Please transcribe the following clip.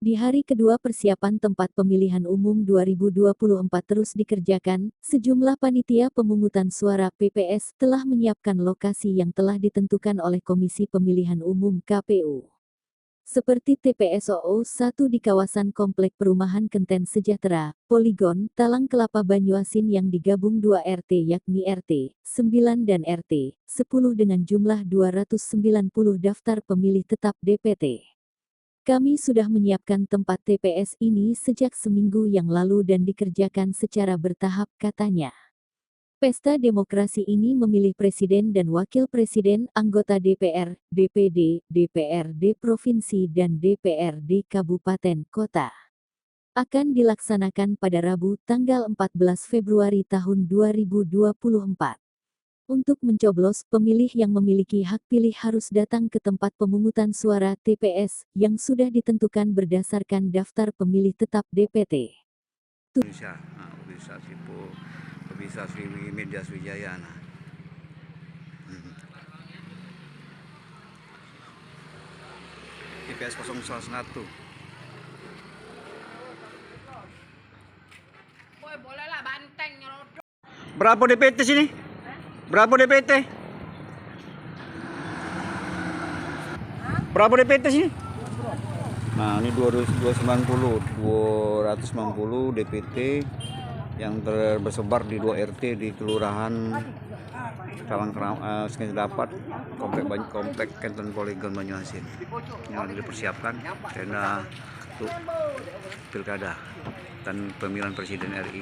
Di hari kedua persiapan tempat pemilihan umum 2024 terus dikerjakan, sejumlah panitia pemungutan suara (PPS) telah menyiapkan lokasi yang telah ditentukan oleh Komisi Pemilihan Umum (KPU). Seperti TPSOO 1 di kawasan Komplek Perumahan Kenten Sejahtera, Poligon, Talang Kelapa Banyuasin yang digabung 2 RT yakni RT 9 dan RT 10 dengan jumlah 290 daftar pemilih tetap DPT. Kami sudah menyiapkan tempat TPS ini sejak seminggu yang lalu dan dikerjakan secara bertahap, katanya. Pesta demokrasi ini memilih presiden dan wakil presiden, anggota DPR, DPD, DPRD Provinsi dan DPRD Kabupaten Kota. Akan dilaksanakan pada Rabu, tanggal 14 Februari tahun 2024. Untuk mencoblos, pemilih yang memiliki hak pilih harus datang ke tempat pemungutan suara (TPS) yang sudah ditentukan berdasarkan daftar pemilih tetap DPT. Bisa Sriwi Media Swijaya. TPS 011. Boleh lah banteng nyelodok. Berapa DPT sini? Berapa DPT? Berapa DPT sini? Nah, ini 290 DPT yang tersebar di 2 RT di Kelurahan Talang dapat komplek Kenten Poligon Banyuasin. Yang dipersiapkan tenda untuk pilkada dan pemilihan presiden RI.